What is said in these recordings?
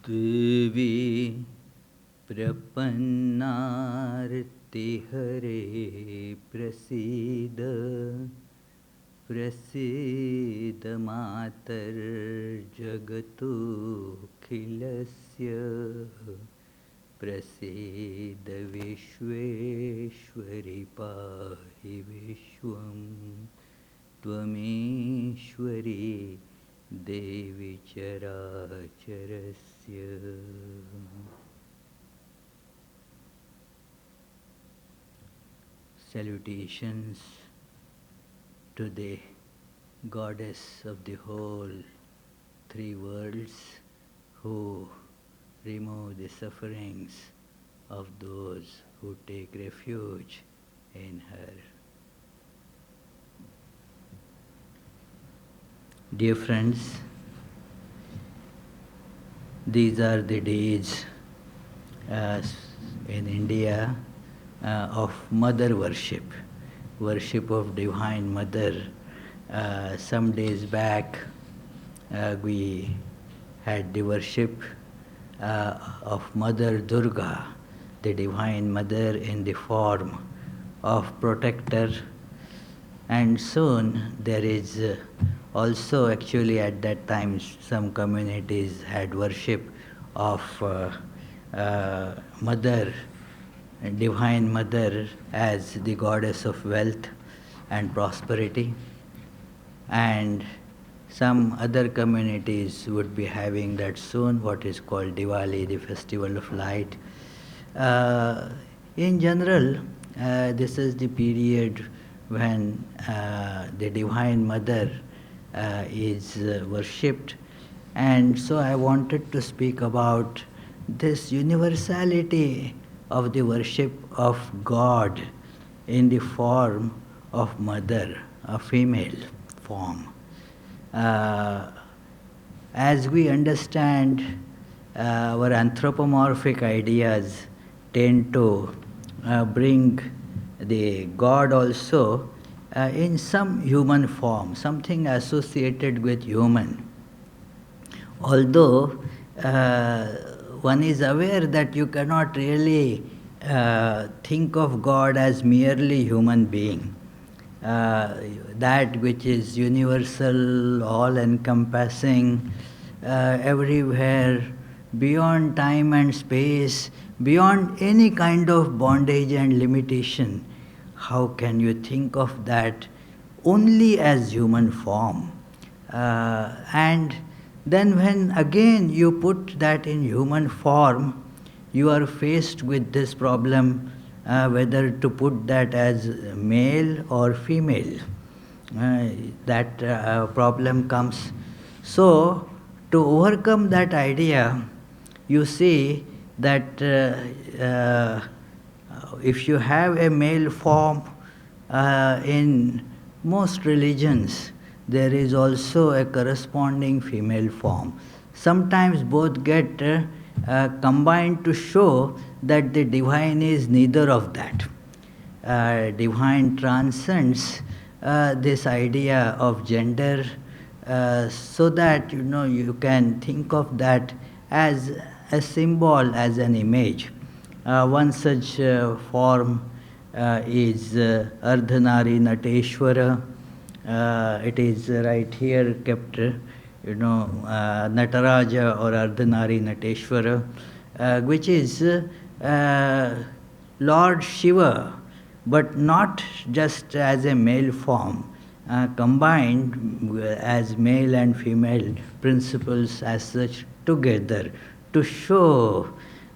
देवी प्रपन्नार्तिहरे प्रसीद प्रसीद मातर्जगतोऽखिलस्य प्रसीद विश्वेश्वरि पाहि विश्वं त्वमीश्वरी देवी चराचरस्य. Salutations to the goddess of the whole three worlds, who remove the sufferings of those who take refuge in her. Dear friends, these are the days in India of mother worship, worship of Divine Mother. Some days back we had the worship of Mother Durga, the Divine Mother in the form of protector, and soon there is also, actually at that time, some communities had worship of Mother, Divine Mother, as the goddess of wealth and prosperity. And some other communities would be having that soon, what is called Diwali, the festival of light. In general, this is the period when the Divine Mother is worshipped, and so I wanted to speak about this universality of the worship of God in the form of Mother, a female form. As we understand, our anthropomorphic ideas tend to bring the God also in some human form, something associated with human. Although one is aware that you cannot really think of God as merely human being. That which is universal, all-encompassing, everywhere, beyond time and space, beyond any kind of bondage and limitation. How can you think of that only as human form? And then when again you put that in human form, you are faced with this problem, whether to put that as male or female. That problem comes. So, to overcome that idea, you see that if you have a male form, in most religions, there is also a corresponding female form. Sometimes both get combined to show that the divine is neither of that. Divine transcends this idea of gender, so that you can think of that as a symbol, as an image. One such form is Ardhanari Nateshwara. It is right here kept, Nataraja or Ardhanari Nateshwara, which is Lord Shiva, but not just as a male form, combined as male and female principles as such together to show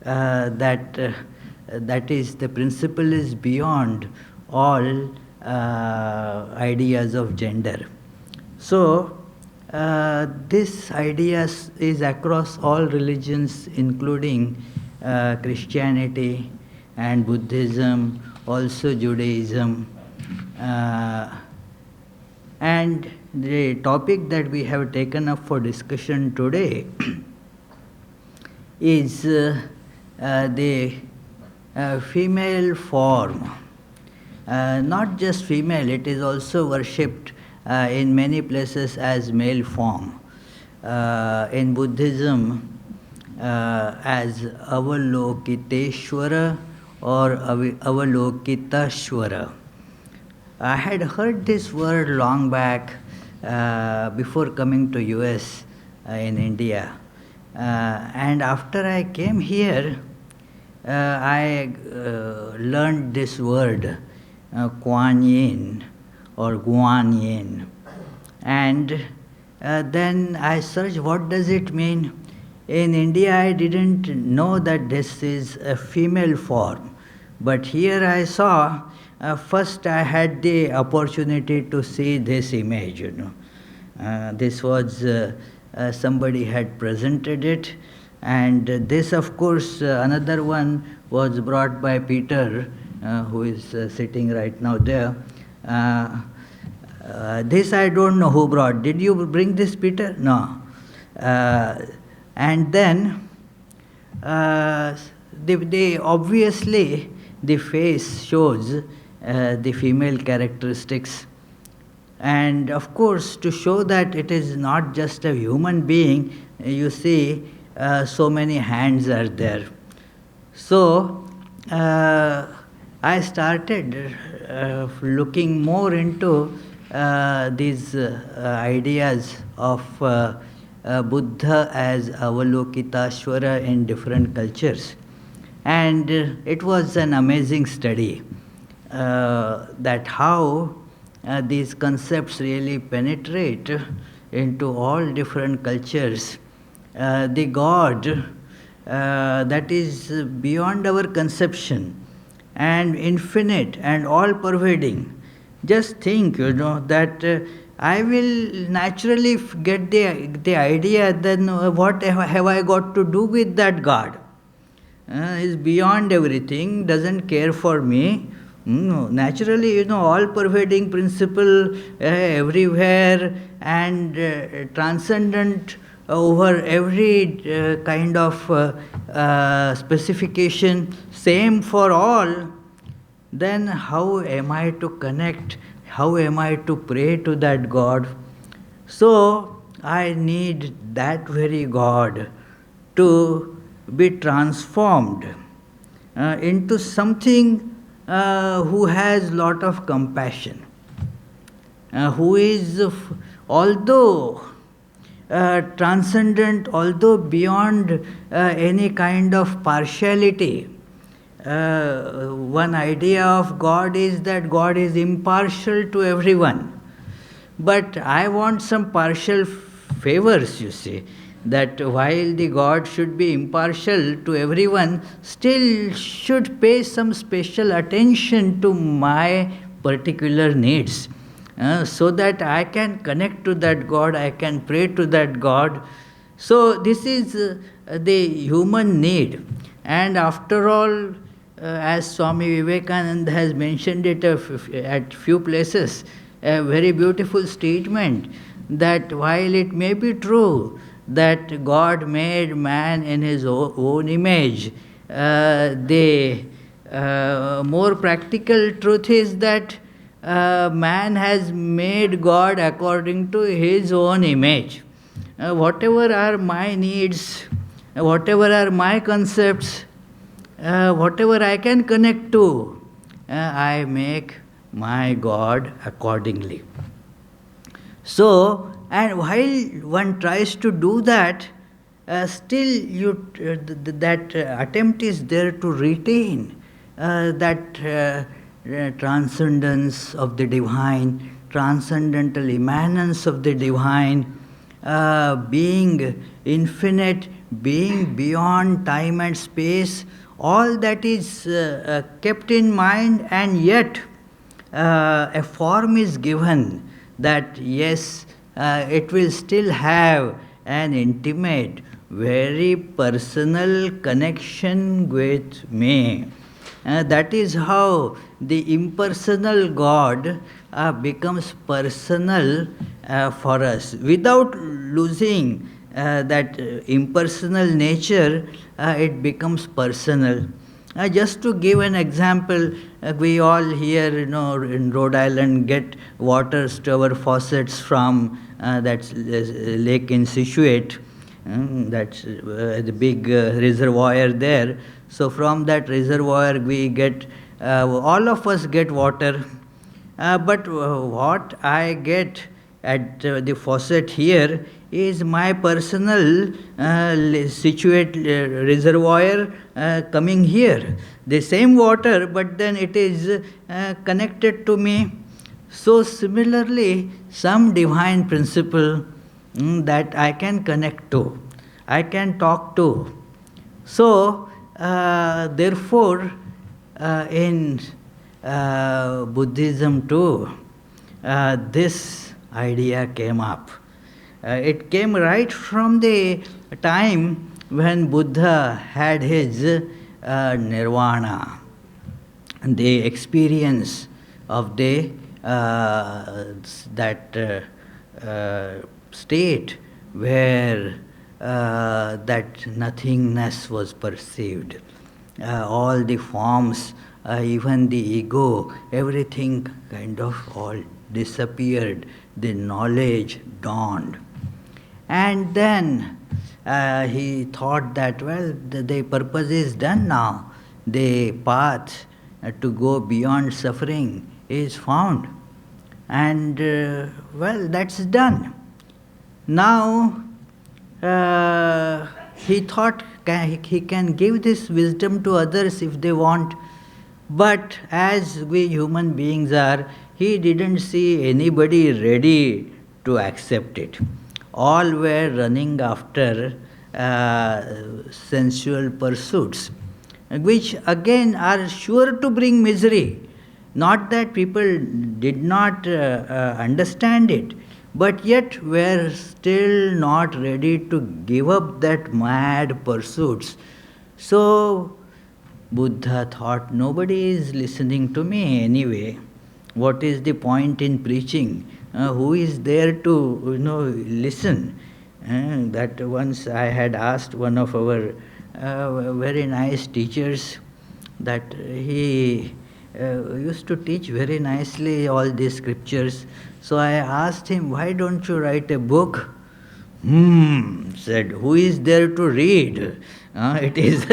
that is the principle is beyond all ideas of gender. So this idea is across all religions, including Christianity and Buddhism, also Judaism. And the topic that we have taken up for discussion today is the female form. Not just female, it is also worshipped in many places as male form. In Buddhism, as Avalokiteshwara or Avalokitashwara. I had heard this word long back before coming to US in India. And after I came here, I learned this word, Quanyin or Quanyin. And then I searched, what does it mean? In India, I didn't know that this is a female form. But here I saw, first I had the opportunity to see this image, this was, somebody had presented it. And this, of course, another one was brought by Peter, who is sitting right now there. This I don't know who brought. Did you bring this, Peter? No. And then, obviously, the face shows the female characteristics. And of course, to show that it is not just a human being, you see, so many hands are there. So, I started looking more into these ideas of Buddha as Avalokitashwara in different cultures. And it was an amazing study that how these concepts really penetrate into all different cultures. The God that is beyond our conception and infinite and all-pervading. Just think, that I will naturally get the idea, then what have I got to do with that God? Is beyond everything, doesn't care for me. No, naturally, all-pervading principle everywhere and transcendent over every kind of specification, same for all. Then how am I to connect? How am I to pray to that God? So I need that very God to be transformed into something who has lot of compassion, who is, although transcendent, although beyond any kind of partiality. One idea of God is that God is impartial to everyone. But I want some partial favors, you see, that while the God should be impartial to everyone, still should pay some special attention to my particular needs, so that I can connect to that God, I can pray to that God. So this is the human need. And after all, as Swami Vivekananda has mentioned it at few places, a very beautiful statement, that while it may be true that God made man in his own image, the more practical truth is that man has made God according to his own image. Whatever are my needs, whatever are my concepts, whatever I can connect to, I make my God accordingly. So, and while one tries to do that, still that attempt is there to retain that transcendence of the divine, transcendental immanence of the divine, being infinite, being beyond time and space, all that is kept in mind, and yet a form is given that yes, it will still have an intimate, very personal connection with me. That is how the impersonal God becomes personal for us. Without losing that impersonal nature, it becomes personal. Just to give an example, we all here, in Rhode Island get waters to our faucets from that lake in Scituate. That's the big reservoir there. So from that reservoir we get, all of us get water. But what I get at the faucet here is my personal reservoir coming here. The same water, but then it is connected to me. So similarly, some divine principle that I can connect to, I can talk to. So, therefore, in Buddhism too, this idea came up. It came right from the time when Buddha had his nirvana, the experience of the state where that nothingness was perceived. All the forms, even the ego, everything kind of all disappeared. The knowledge dawned. And then he thought that, well, the purpose is done now. The path to go beyond suffering is found. And, well, that's done. Now, he thought he can give this wisdom to others if they want. But as we human beings are, he didn't see anybody ready to accept it. All were running after sensual pursuits, which again are sure to bring misery. Not that people did not understand it, but yet were still not ready to give up that mad pursuits. So Buddha thought, nobody is listening to me anyway. What is the point in preaching? Who is there to listen? That once I had asked one of our very nice teachers, that he used to teach very nicely all these scriptures. So I asked him, why don't you write a book? Said, who is there to read? It is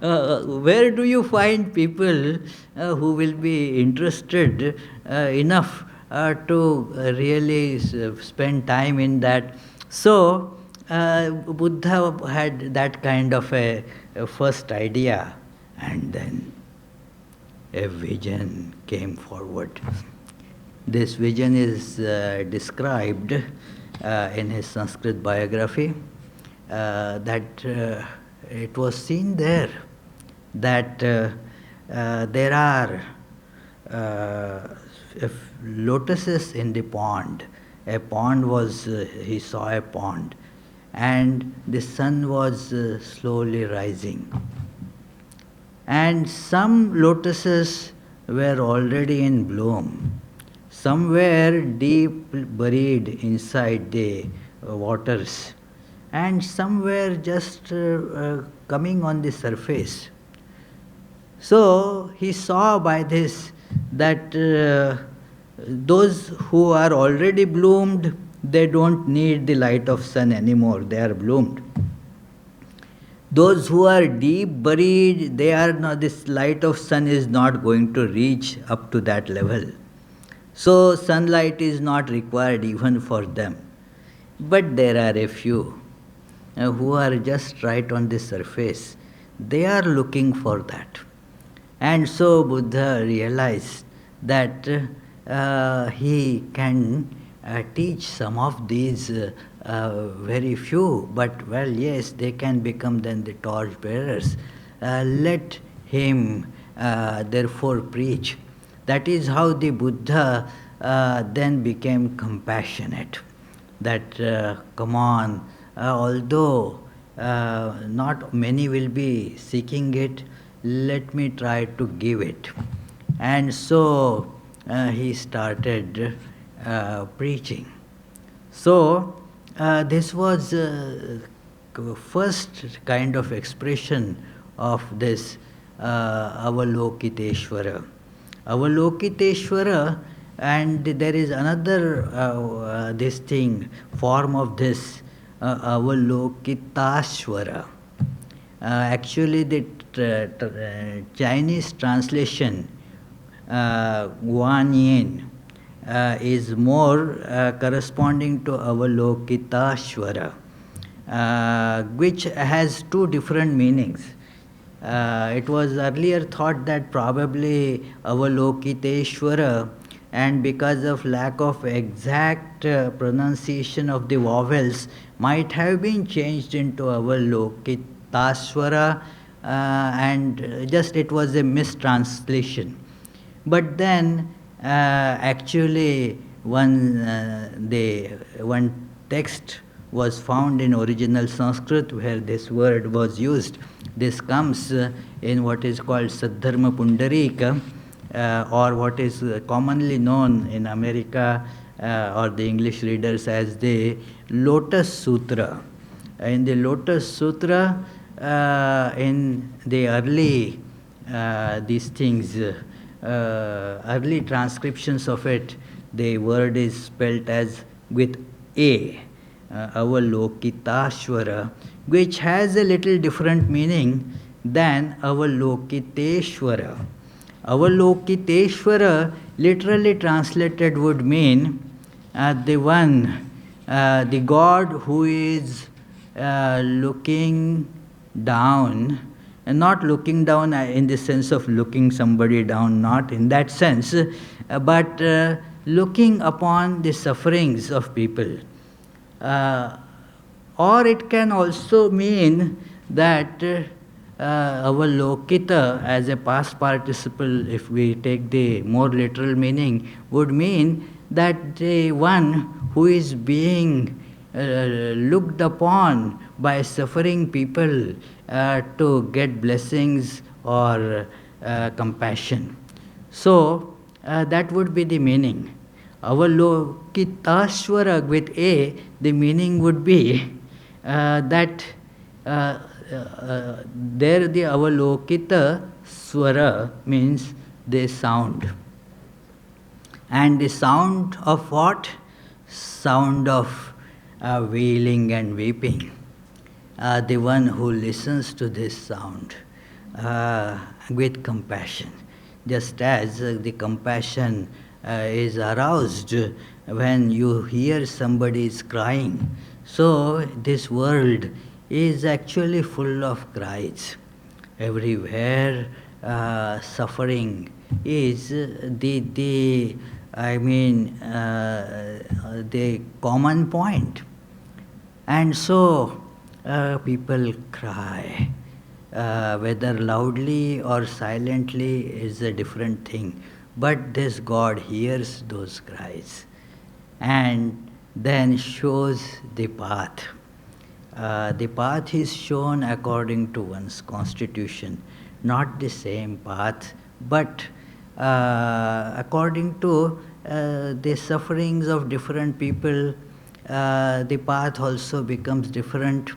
where do you find people who will be interested enough to really spend time in that? So Buddha had that kind of a first idea, and then a vision came forward. This vision is described in his Sanskrit biography, that it was seen there that there are lotuses in the pond. A pond was, he saw a pond, and the sun was slowly rising. And some lotuses were already in bloom. Some were deep buried inside the waters, and some were just coming on the surface. So he saw by this that those who are already bloomed, they don't need the light of sun anymore, they are bloomed. Those who are deep buried, they are not, this light of sun is not going to reach up to that level. So sunlight is not required even for them. But there are a few who are just right on the surface. They are looking for that. And so Buddha realized that he can teach some of these very few, but well, yes, they can become then the torch bearers. Let him therefore preach. That is how the Buddha then became compassionate. That, come on, although not many will be seeking it, let me try to give it. And so he started preaching. So this was first kind of expression of this Avalokiteshwara. Avalokiteshwara, and there is another this thing, form of this Avalokitashvara. Actually, the Chinese translation, Quanyin, is more corresponding to Avalokitashwara, which has two different meanings. It was earlier thought that probably Avalokiteshwara, and because of lack of exact pronunciation of the vowels, might have been changed into Avalokitashwara, and just it was a mistranslation. But then, actually, one text was found in original Sanskrit where this word was used. This comes in what is called Saddharma Pundarika, or what is commonly known in America or the English readers as the Lotus Sutra. In the Lotus Sutra, in the early these things, early transcriptions of it, the word is spelt as with A, Avalokitashwara, which has a little different meaning than Avalokiteshwara. Avalokiteshwara, literally translated, would mean the one, the God who is looking down, and not looking down in the sense of looking somebody down, not in that sense, but looking upon the sufferings of people. Or it can also mean that Avalokita, as a past participle, if we take the more literal meaning, would mean that the one who is being looked upon by suffering people to get blessings or compassion. So that would be the meaning. Avalokitashvara with A, the meaning would be that there the Avalokita swara means the sound. And the sound of what? Sound of wailing and weeping. The one who listens to this sound with compassion. Just as the compassion is aroused when you hear somebody is crying. So this world is actually full of cries. Everywhere suffering is the common point. And so people cry. Whether loudly or silently is a different thing. But this God hears those cries and then shows the path. The path is shown according to one's constitution, not the same path, but according to the sufferings of different people, the path also becomes different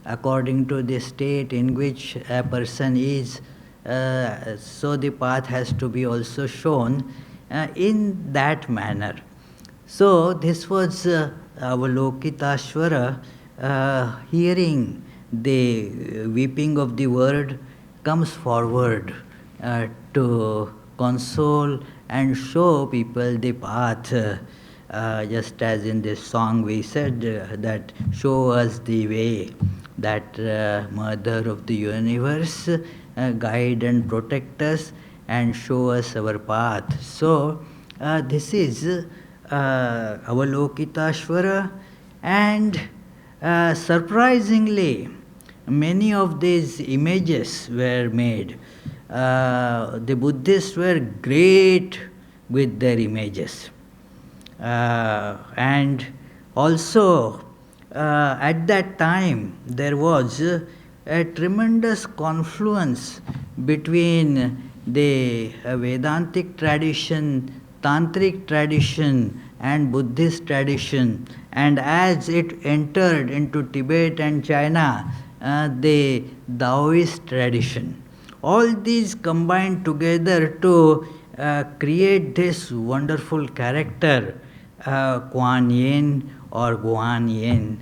according to the state in which a person is. So the path has to be also shown in that manner. So this was Avalokitashvara, hearing the weeping of the word, comes forward to console and show people the path. Just as in this song we said that show us the way, that Mother of the universe, guide and protect us and show us our path. So this is Avalokitashvara, and surprisingly many of these images were made. The Buddhists were great with their images. And also at that time there was a tremendous confluence between the Vedantic tradition, Tantric tradition and Buddhist tradition, and as it entered into Tibet and China, the Taoist tradition. All these combined together to create this wonderful character, Quanyin or Guanyin,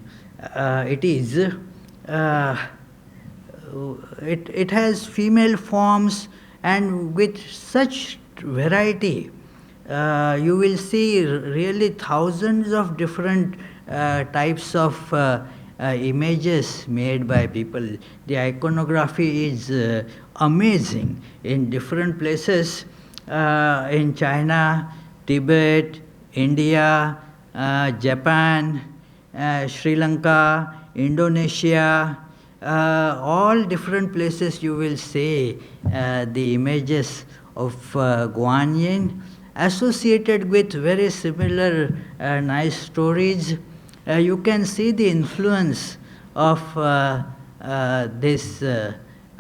it is. It has female forms, and with such variety. You will see really thousands of different types of images made by people. The iconography is amazing in different places, in China, Tibet, India, Japan, Sri Lanka, Indonesia, all different places you will see the images of Quanyin associated with very similar nice stories. You can see the influence of this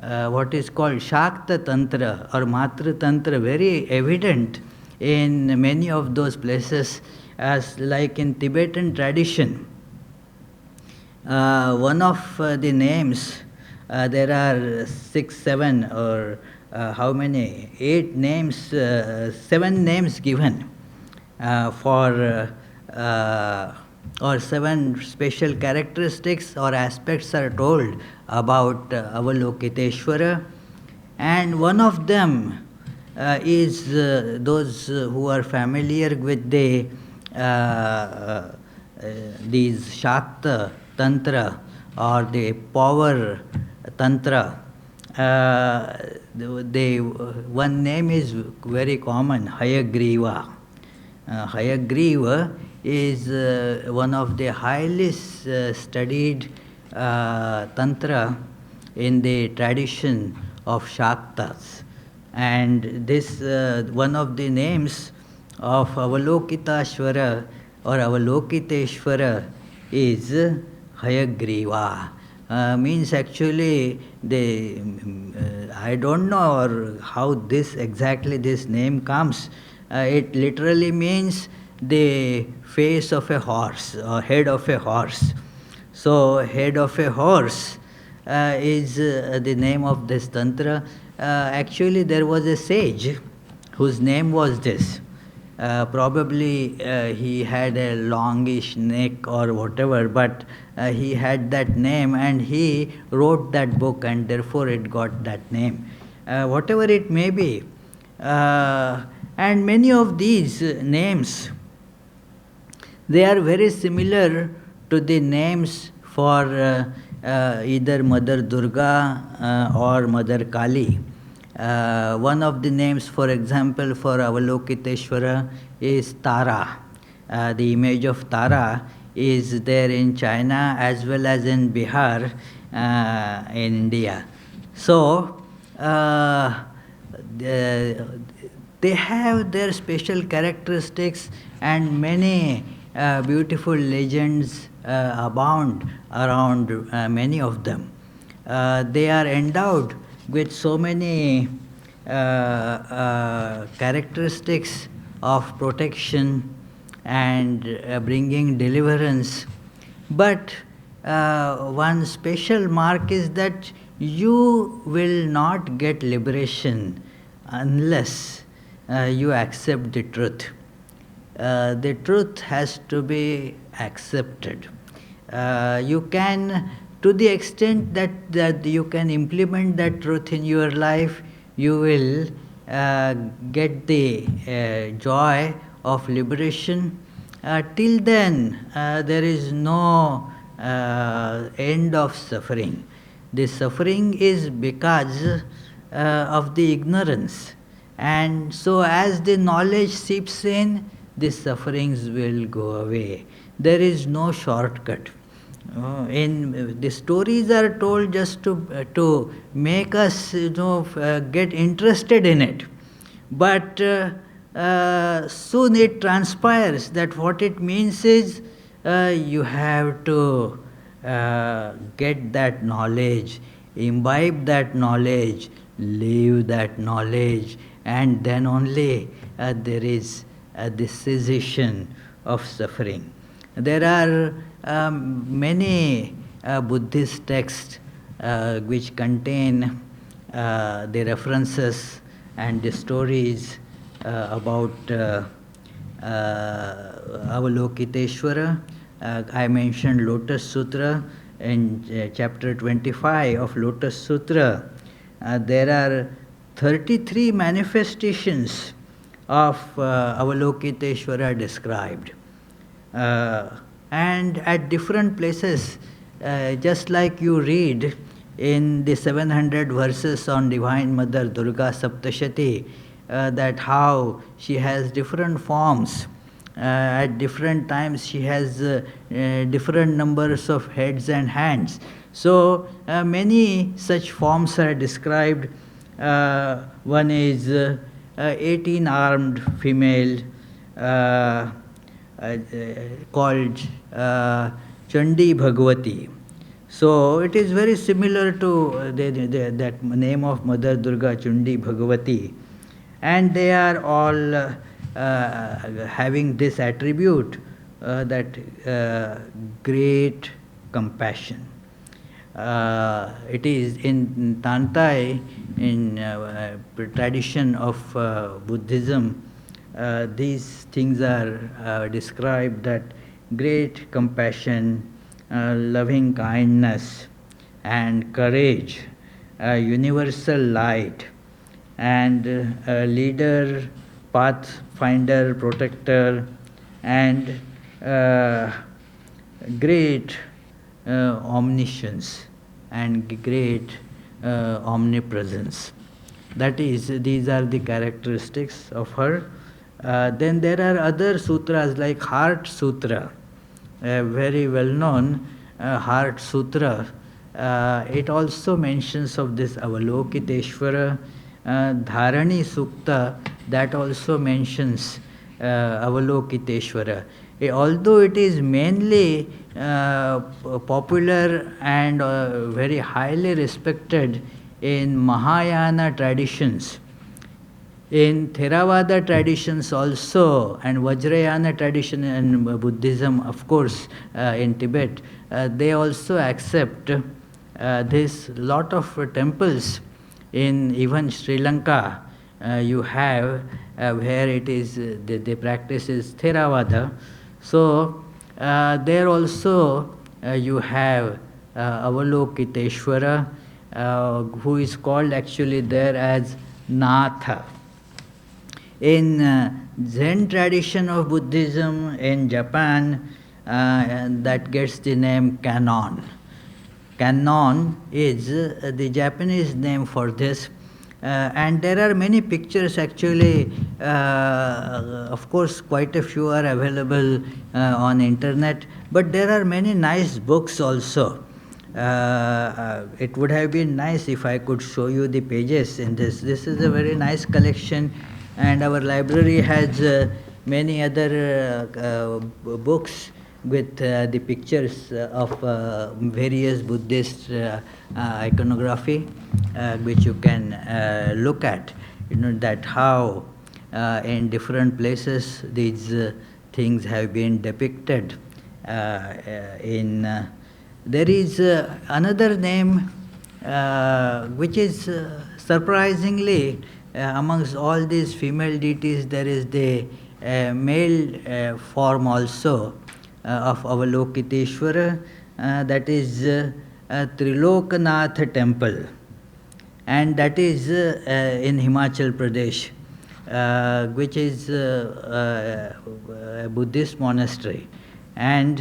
what is called Shakta Tantra or Matra Tantra very evident in many of those places, as like in Tibetan tradition. One of the names, there are 6, 7 or how many? 8 names, 7 names given for or 7 special characteristics or aspects are told about Avalokiteshwara, and one of them is those who are familiar with the these Shakta Tantra or the power Tantra. One name is very common, Hayagriva. Hayagriva is one of the highly studied Tantra in the tradition of Shaktas. And this one of the names of Avalokitashvara or Avalokiteshwara is Hayagriva. Means actually I don't know or how this exactly this name comes. It literally means the face of a horse or head of a horse. So head of a horse is the name of this tantra. Actually there was a sage whose name was this. Probably he had a longish neck or whatever, but he had that name and he wrote that book and therefore it got that name. Whatever it may be. And many of these names, they are very similar to the names for either Mother Durga or Mother Kali. One of the names, for example, for Avalokiteshwara is Tara. The image of Tara is there in China as well as in Bihar, in India. So, they have their special characteristics and many beautiful legends abound around many of them. They are endowed with so many characteristics of protection and bringing deliverance. But one special mark is that you will not get liberation unless you accept the truth. The truth has to be accepted. You can, to the extent that you can implement that truth in your life, you will get the joy of liberation. Till then, there is no end of suffering. The suffering is because of the ignorance. And so as the knowledge seeps in, the sufferings will go away. There is no shortcut. The stories are told just to make us get interested in it. But soon it transpires that what it means is you have to get that knowledge, imbibe that knowledge, live that knowledge, and then only there is the cessation of suffering. There are many Buddhist texts which contain the references and the stories about Avalokiteshwara. I mentioned Lotus Sutra. In chapter 25 of Lotus Sutra, there are 33 manifestations of Avalokiteshwara described. And at different places, just like you read in the 700 verses on Divine Mother Durga Saptashati, that how she has different forms. At different times she has different numbers of heads and hands. So many such forms are described. One is 18-armed female called Chandi Bhagavati. So it is very similar to that name of Mother Durga, Chandi Bhagavati. And they are all having this attribute, that great compassion. It is in Tantai, in tradition of Buddhism, these things are described, that great compassion, loving kindness and courage, universal light, and leader, pathfinder, protector, and great omniscience and great omnipresence. That is, these are the characteristics of her. Then there are other sutras like Heart Sutra, very well known Heart Sutra. It also mentions of this Avalokiteshwara. Dharani Sukta, that also mentions Avalokiteshwara. Although it is mainly popular and very highly respected in Mahayana traditions, in Theravada traditions also, and Vajrayana tradition and Buddhism, of course, in Tibet, they also accept this lot of temples. In even Sri Lanka, you have where it is the practice is Theravada. So there also you have Avalokiteshwara, who is called actually there as Natha. In Zen tradition of Buddhism in Japan, that gets the name Canon. Canon is the Japanese name for this. And there are many pictures actually, of course quite a few are available on internet, but there are many nice books also. It would have been nice if I could show you the pages in this. This is a very nice collection, and our library has many other books with the pictures of various Buddhist iconography, which you can look at. You know that how in different places these things have been depicted. There is another name which is surprisingly amongst all these female deities, there is the male form also of Avalokiteshwara, that is Trilokanath temple, and that is in Himachal Pradesh, which is a Buddhist monastery. And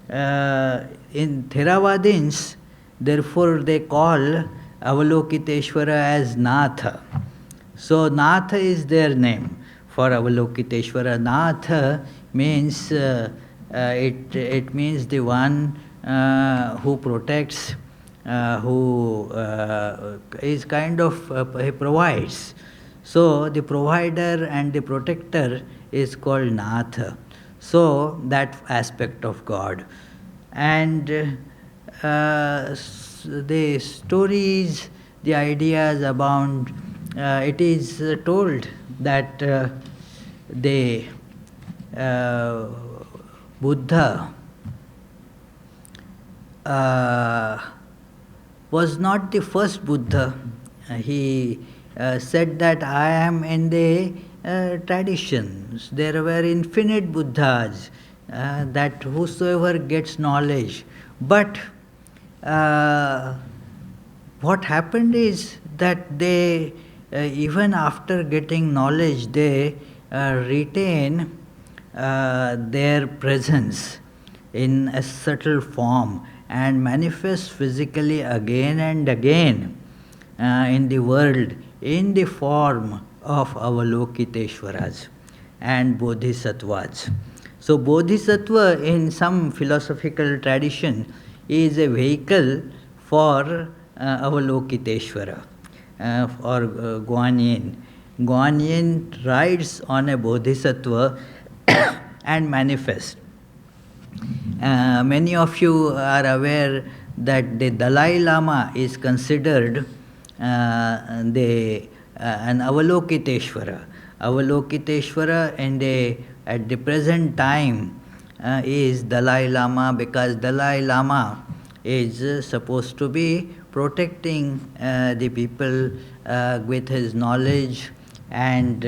in Theravadins, therefore they call Avalokiteshwara as Natha. So Natha is their name for Avalokiteshwara. Natha means it means the one who protects, who is kind of he provides. So the provider and the protector is called Natha. So that aspect of God. And the stories, the ideas abound. It is told that the Buddha was not the first Buddha. He said that I am in the traditions. There were infinite Buddhas that whosoever gets knowledge. But what happened is that they, even after getting knowledge, they retain their presence in a subtle form and manifest physically again and again in the world in the form of Avalokiteshwaras and Bodhisattvas. So, Bodhisattva in some philosophical tradition is a vehicle for Avalokiteshwara or Quanyin. Quanyin rides on a Bodhisattva and manifests. Many of you are aware that the Dalai Lama is considered an Avalokiteshwara. Avalokiteshwara at the present time is Dalai Lama, because Dalai Lama is supposed to be protecting the people with his knowledge and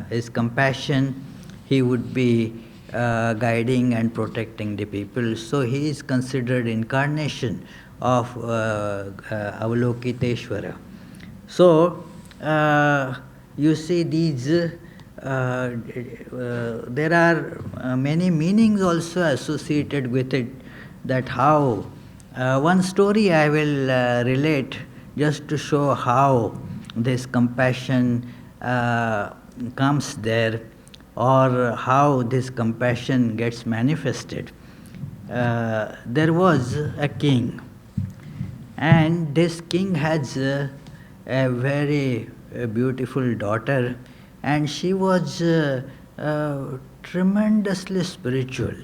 his compassion. He would be guiding and protecting the people. So he is considered incarnation of Avalokiteshwara. So you see these, there are many meanings also associated with it, that how, one story I will relate just to show how this compassion comes there, or how this compassion gets manifested. There was a king, and this king has a very beautiful daughter, and she was tremendously spiritual.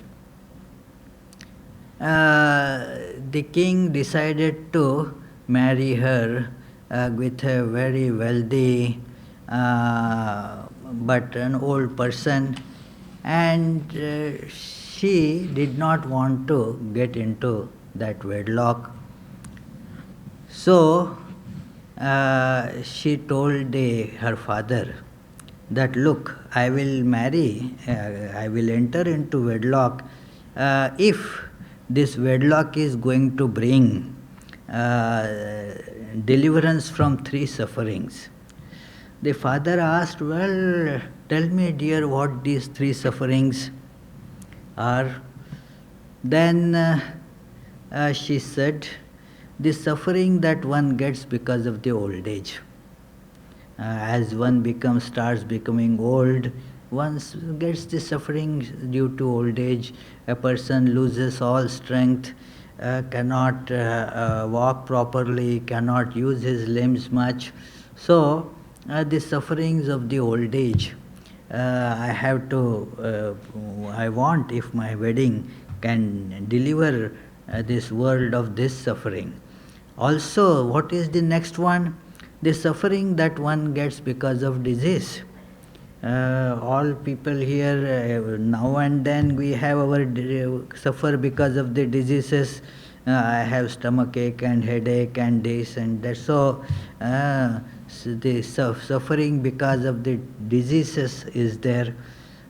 The king decided to marry her with a very wealthy but an old person, and she did not want to get into that wedlock. So she told her father that, look, I will marry, I will enter into wedlock if this wedlock is going to bring deliverance from 3 sufferings. The father asked, well, tell me, dear, what these 3 sufferings are. Then she said, the suffering that one gets because of the old age. As one starts becoming old, one gets the suffering due to old age. A person loses all strength, cannot walk properly, cannot use his limbs much. So, the sufferings of the old age, I want, if my wedding can deliver this world of this suffering. Also, what is the next one? The suffering that one gets because of disease. All people here, now and then we have suffer because of the diseases. I have stomachache and headache and this and that. So the suffering because of the diseases is there.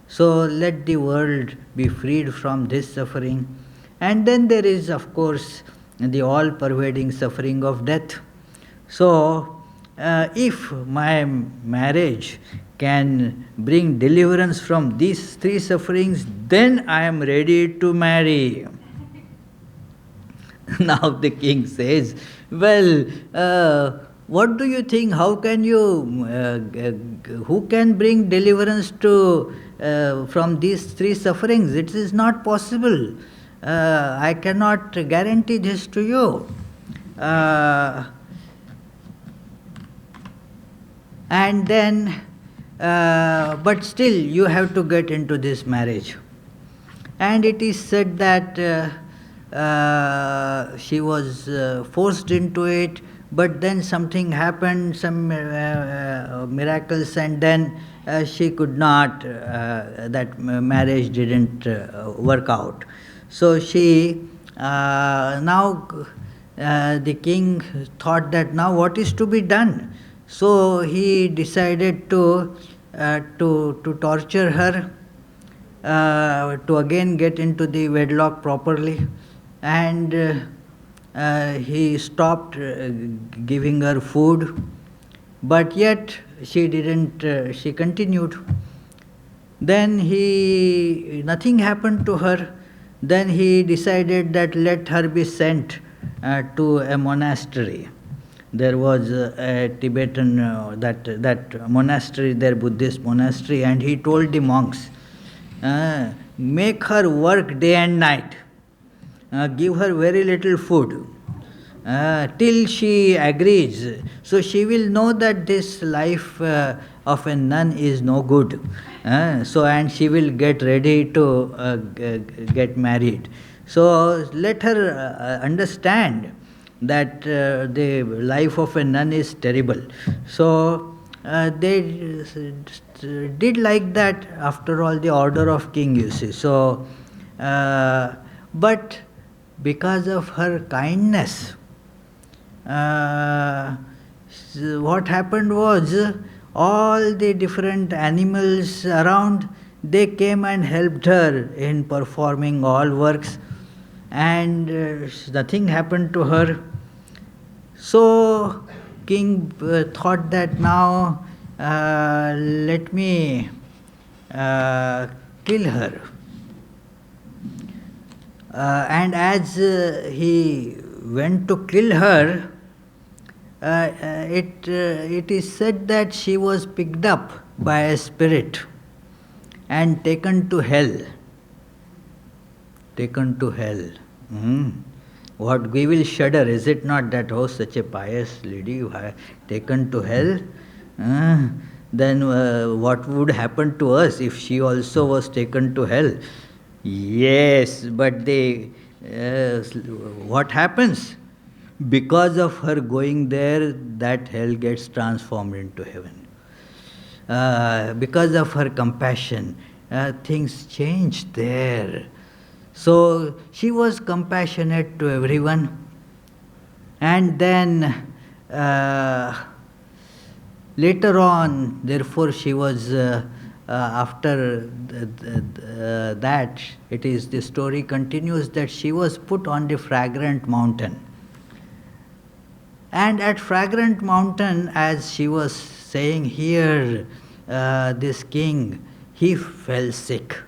So let the world be freed from this suffering. And then there is, of course, the all-pervading suffering of death. So if my marriage can bring deliverance from these 3 sufferings, then I am ready to marry. Now the king says, well, what do you think? How can you, who can bring deliverance from these 3 sufferings? It is not possible. I cannot guarantee this to you. And then, but still you have to get into this marriage. And it is said that she was forced into it, but then something happened, some miracles, and then she could not, that marriage didn't work out. So she, now the king thought that now what is to be done? So he decided to torture her to again get into the wedlock properly, and he stopped giving her food, but yet she didn't, she continued. Then nothing happened to her. Then he decided that let her be sent to a monastery. There was a Tibetan, that monastery there, Buddhist monastery, and he told the monks, make her work day and night, give her very little food, till she agrees. So she will know that this life of a nun is no good. And she will get ready to get married. So let her understand that the life of a nun is terrible. So they did like that, after all, the order of king, you see. So, but because of her kindness, what happened was, all the different animals around, they came and helped her in performing all works, and nothing happened to her. So king thought that now let me kill her. And as he went to kill her, it is said that she was picked up by a spirit and taken to hell. Taken to hell. What we will shudder, is it not, that oh, such a pious lady taken to hell? Then what would happen to us if she also was taken to hell? Yes, but what happens? Because of her going there, that hell gets transformed into heaven. Because of her compassion, things changed there. So she was compassionate to everyone. And then later on, therefore, she was, after that, the story continues that she was put on the Fragrant Mountain. And at Fragrant Mountain, as she was saying here, this king, he fell sick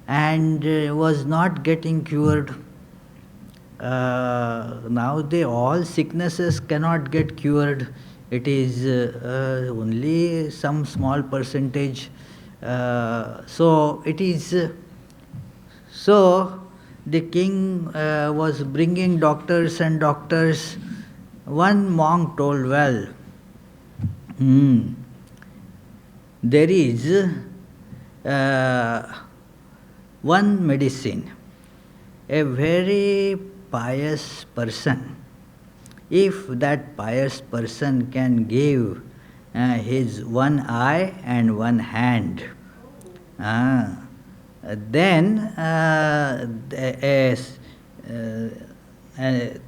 and was not getting cured. Now all sicknesses cannot get cured. It is only some small percentage. So the king was bringing doctors and doctors. One monk told, well, there is one medicine. A very pious person, if that pious person can give his one eye and one hand, then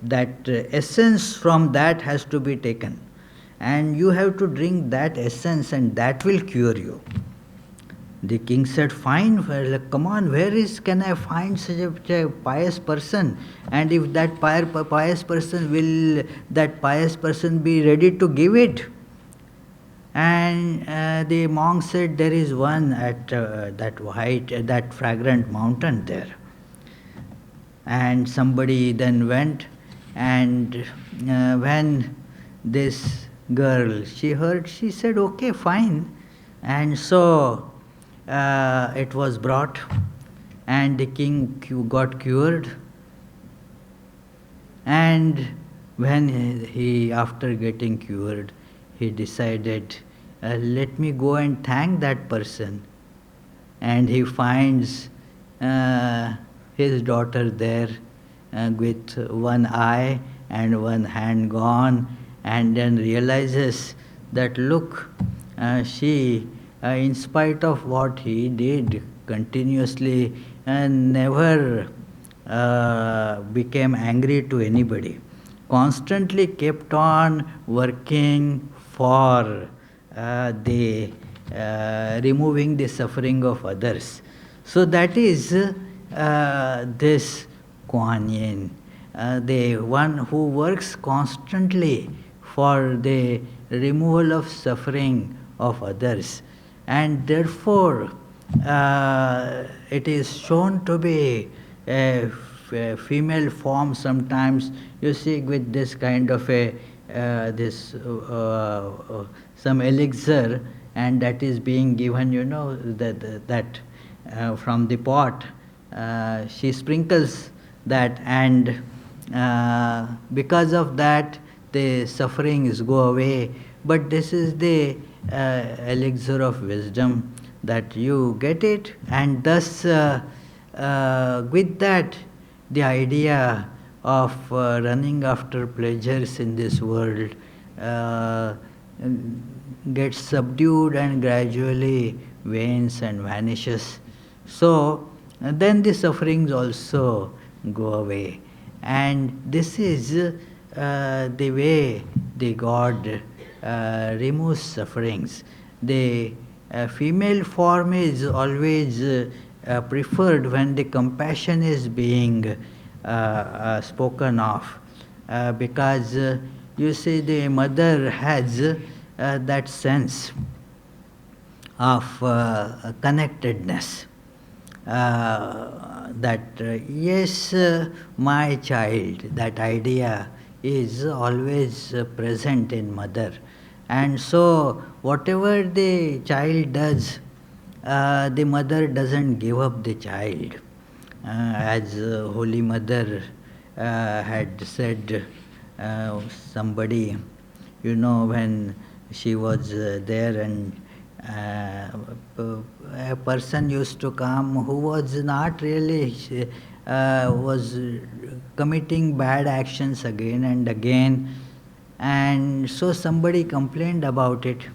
that essence from that has to be taken, and you have to drink that essence, and that will cure you. The king said, fine, well, come on, can I find such a pious person? And if that pious person be ready to give it? And the monk said, there is one at that Fragrant Mountain there. And somebody then went, and when this girl, she heard, she said, okay, fine. And so it was brought, and the king got cured. And when he, after getting cured, he decided, let me go and thank that person. And he finds his daughter there with one eye and one hand gone, and then realizes that, look, she, in spite of what he did continuously, never became angry to anybody, constantly kept on working for removing the suffering of others. So that is this Quanyin, the one who works constantly for the removal of suffering of others. And therefore, it is shown to be a female form sometimes. You see with this kind of a some elixir, and that is being given, that from the pot. She sprinkles that, and because of that the sufferings go away. But this is the elixir of wisdom, that you get it, and thus with that the idea of running after pleasures in this world gets subdued and gradually wanes and vanishes. So then the sufferings also go away. And this is the way the God removes sufferings. The female form is always preferred when the compassion is being spoken of, because you see the mother has that sense of connectedness, that yes, my child, that idea is always present in mother. And so whatever the child does, the mother doesn't give up the child. As Holy Mother had said, somebody, when she was there, and a person used to come who was not really, was committing bad actions again and again, and so somebody complained about it.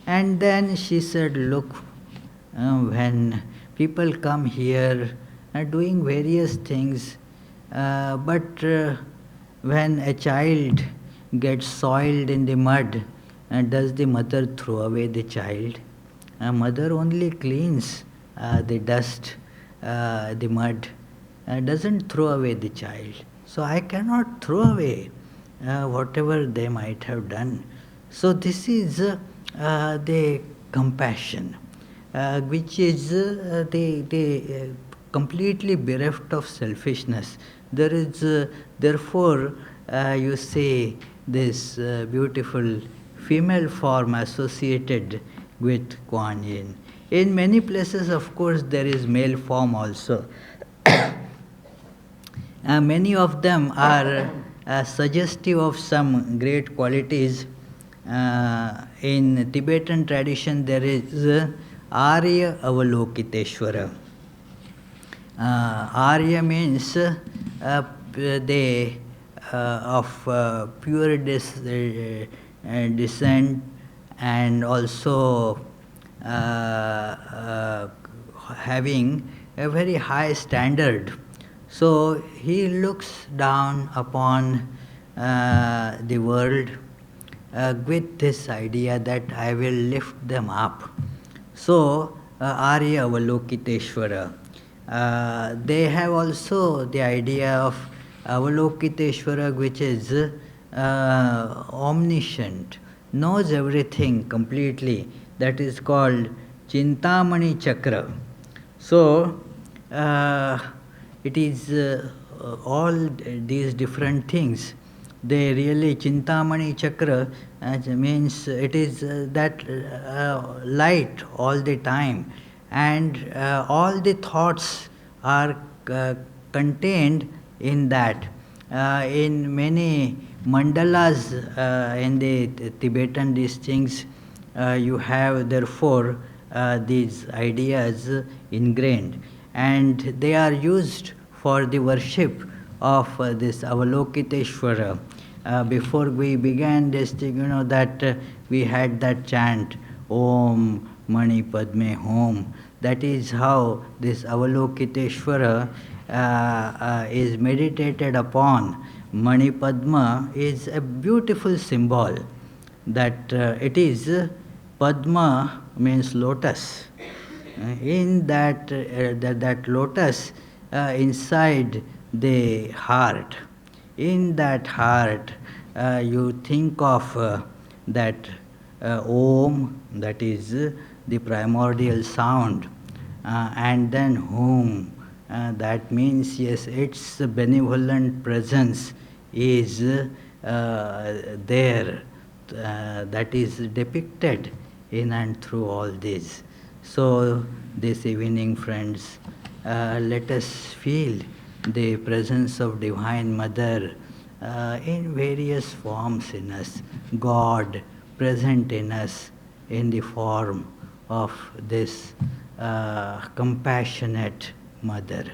And then she said, look, when people come here doing various things, but when a child gets soiled in the mud, does the mother throw away the child? Mother only cleans the dust, the mud, doesn't throw away the child. So I cannot throw away whatever they might have done. So this is the compassion, which is the completely bereft of selfishness. There is therefore you see this beautiful female form associated with Quanyin. In many places, of course, there is male form also. Many of them are suggestive of some great qualities. In Tibetan tradition, there is Arya Avalokiteshwara. Arya means the of pure descent, and also having a very high standard. So he looks down upon the world with this idea that I will lift them up. So Arya Avalokiteshwara. They have also the idea of Avalokiteshwara, which is omniscient, knows everything completely. That is called Chintamani Chakra. So it is all these different things. They really, Chintamani Chakra means it is that light all the time, and all the thoughts are contained in that. In many mandalas in the Tibetan these things, you have therefore these ideas ingrained, and they are used for the worship of this Avalokiteshwara. Before we began this thing, that we had that chant, Om Mani Padme Hom. That is how this Avalokiteshwara is meditated upon. Mani Padma is a beautiful symbol, that it is, Padma means lotus, in that lotus inside the heart. In that heart, you think of that Om, that is the primordial sound, and then whom. That means, yes, its benevolent presence is there, that is depicted in and through all this. So, this evening, friends, let us feel the presence of Divine Mother in various forms in us. God present in us in the form of this compassionate Mother.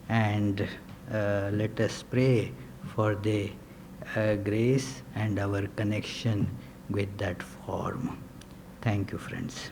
And let us pray for the grace and our connection with that form. Thank you, friends.